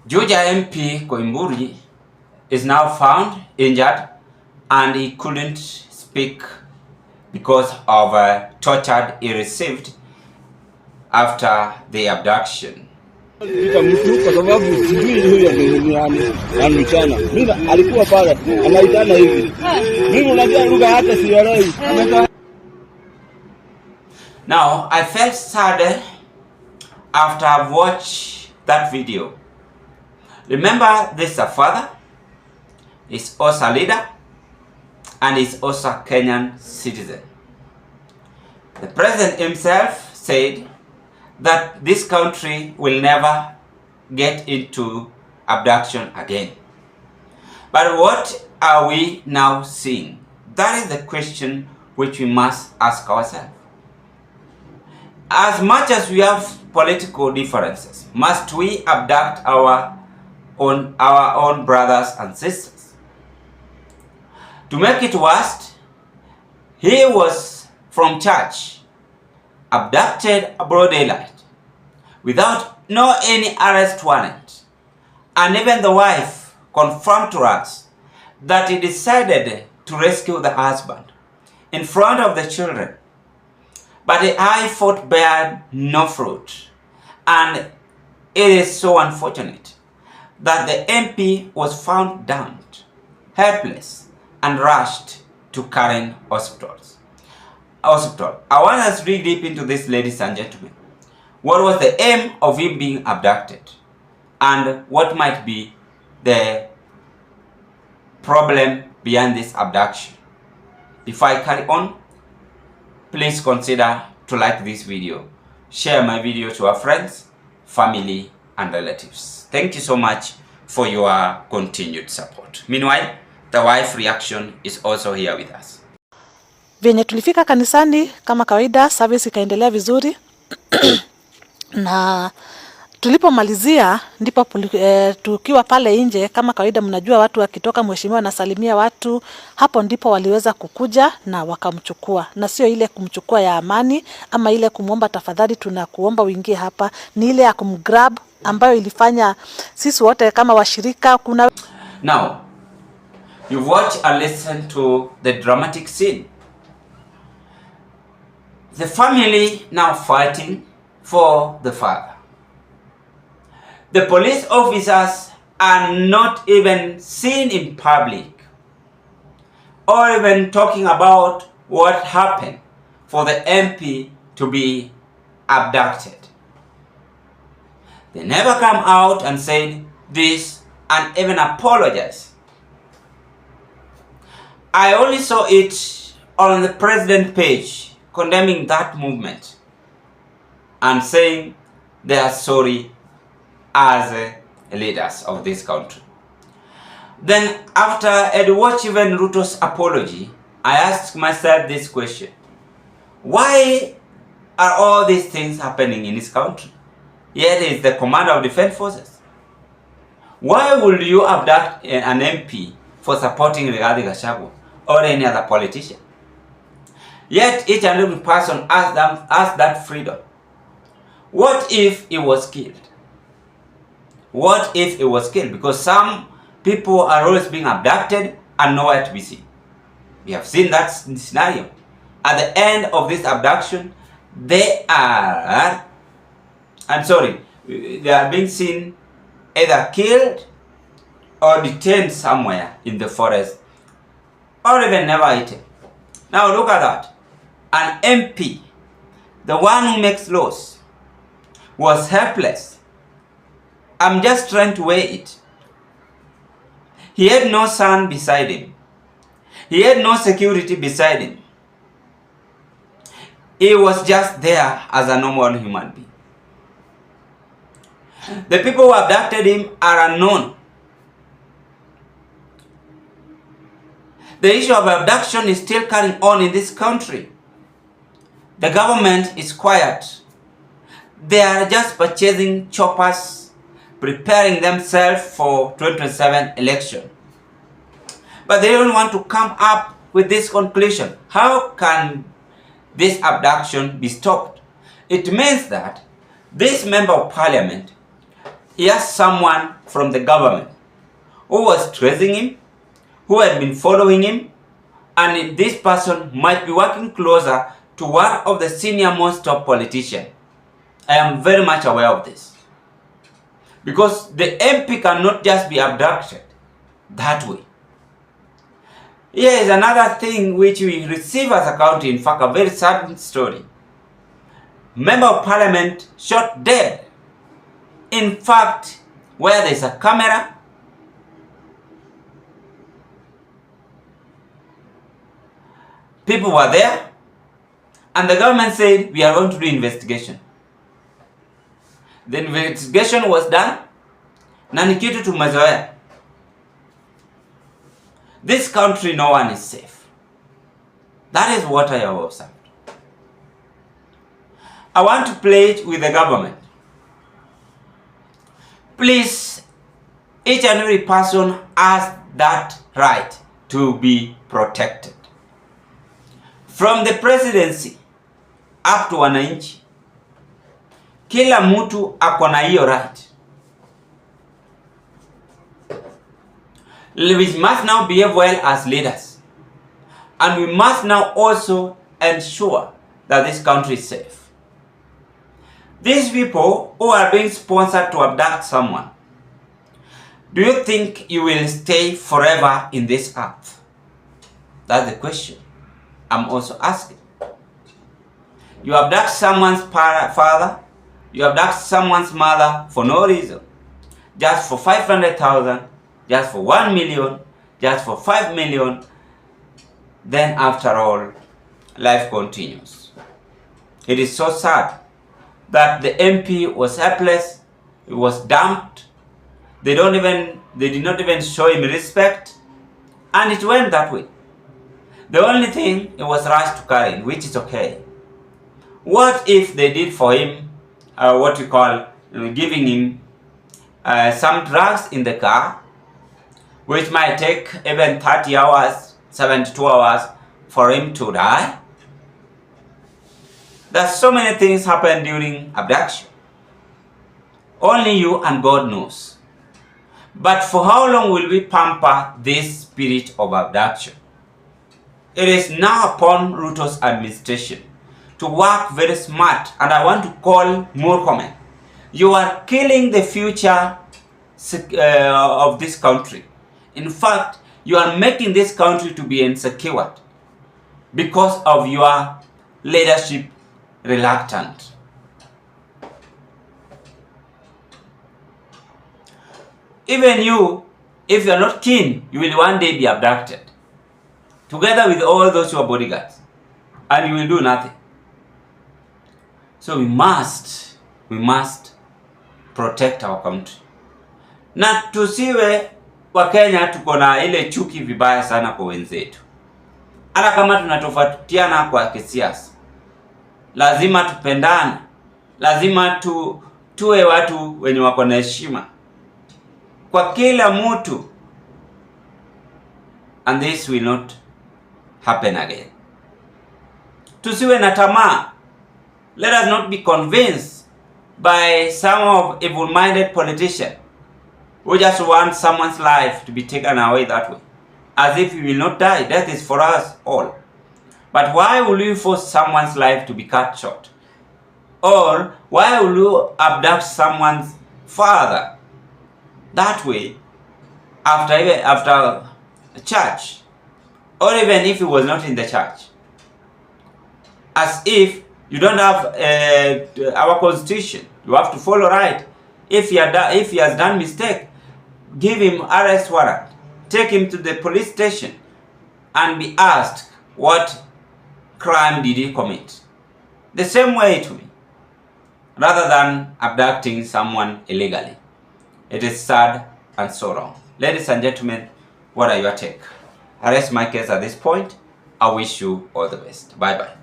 Juja MP Koimburi is now found injured and he couldn't speak because of torture he received after the abduction. Kwa sababu sijui huyo ni mchana. Mimi alikuwa pale anaitana hivi. Mimi unajua lugha hata sielewi. Now, I felt sad after I've watched that video. Remember, this is a father, he's also a leader, and he's also a Kenyan citizen. The president himself said that this country will never get into abduction again. But what are we now seeing? That is the question which we must ask ourselves. As much as we have political differences, must we abduct our own brothers and sisters? To make it worse, he was from church, abducted broad daylight, without any arrest warrant, and even the wife confirmed to us that he decided to rescue the husband in front of the children. But the effort bear no fruit, and it is so unfortunate that the MP was found downed, helpless, and rushed to Karen Hospital. I want us to dig deep into this, ladies and gentlemen. What was the aim of him being abducted? And what might be the problem behind this abduction? Before I carry on, please consider to like this video. Share my video to our friends, family, and relatives. Thank you so much for your continued support. Meanwhile, the wife reaction is also here with us. Venye tulifika kanisani kama kawaida, service ikaendelea vizuri na tulipomalizia ndipo tukiwa pale nje kama kawaida, mnajua watu wakitoka mheshimiwa nasalimia watu, hapo ndipo waliweza kukuja na wakamchukua, na sio ile kumchukua ya amani ama ile kumuomba tafadhali tunakuomba uingie hapa, ni ile ya kumgrab ambayo ilifanya sisi wote kama washirika kuna. Now, you've watched and listened to the dramatic scene. The family now fighting for the father. The police officers are not even seen in public or even talking about what happened for the MP to be abducted. They never come out and said this and even apologize. I only saw it on the president page condemning that movement and saying they are sorry as leaders of this country. Then after I watched even Ruto's apology, I asked myself this question: why are all these things happening in this country? Yet he is the commander of defense forces. Why would you abduct an MP for supporting Rigathi Gachagua or any other politician? Yet each and every person has that freedom. What if he was killed? What if he was killed? Because some people are always being abducted and nowhere to be seen. We have seen that scenario. At the end of this abduction, they are being seen either killed or detained somewhere in the forest or even never eaten. Now look at that. An MP, the one who makes laws, was helpless. I'm just trying to weigh it. He had no son beside him. He had no security beside him. He was just there as a normal human being. The people who abducted him are unknown. The issue of abduction is still carrying on in this country. The government is quiet. They are just purchasing choppers, preparing themselves for 2027 election. But they don't want to come up with this conclusion. How can this abduction be stopped? It means that this member of parliament he has someone from the government who was tracing him, who had been following him, and this person might be working closer to one of the senior most top politicians. I am very much aware of this. Because the MP cannot just be abducted that way. Here is another thing which we receive as a county, in fact a very sad story. Member of Parliament shot dead. In fact, where there is a camera, people were there, and the government said, we are going to do investigation. The investigation was done, na ni kitu tumezoea. This country, no one is safe. That is what I have observed. I want to plead with the government. Please, each and every person has that right to be protected. From the presidency up to wananchi, kila mtu ako na hiyo right. We must now behave well as leaders. And we must now also ensure that this country is safe. These people who are being sponsored to abduct someone, do you think you will stay forever in this earth? That's the question I'm also asking. You abduct someone's father, you abduct someone's mother for no reason, just for 500,000, just for 1 million, just for 5 million, then after all, life continues. It is so sad that the MP was helpless, he was dumped, they did not even show him respect, and it went that way. The only thing, it was rushed to carry, which is okay. What if they did for him what we call giving him some drugs in the car, which might take even 30 hours, 72 hours for him to die? There's so many things happen during abduction. Only you and God knows. But for how long will we pamper this spirit of abduction? It is now upon Ruto's administration to work very smart, and I want to call more comment. You are killing the future of this country. In fact, you are making this country to be insecure because of your leadership reluctant. Even you, if you are not keen, you will one day be abducted, together with all those your bodyguards, and you will do nothing. So we must protect our country. Na tusiwe Wakenya tuko na ile chuki vibaya sana kwa wenzetu. Hata kama tunatofautiana kwa kisiasa, lazima tupendane, lazima tuwe watu wenye wako na heshima kwa kila mtu, and this will not happen again. Tusiwe na tamaa. Let us not be convinced by some of evil-minded politicians who just want someone's life to be taken away that way, as if we will not die. Death is for us all. But why will you force someone's life to be cut short? Or why will you abduct someone's father that way after a church, or even if he was not in the church? As if you don't have our constitution. You have to follow right. If he has done mistake, give him arrest warrant, take him to the police station, and be asked what crime did he commit. The same way to me, rather than abducting someone illegally. It is sad and so wrong. Ladies and gentlemen, what are your take? I rest my case at this point. I wish you all the best. Bye bye.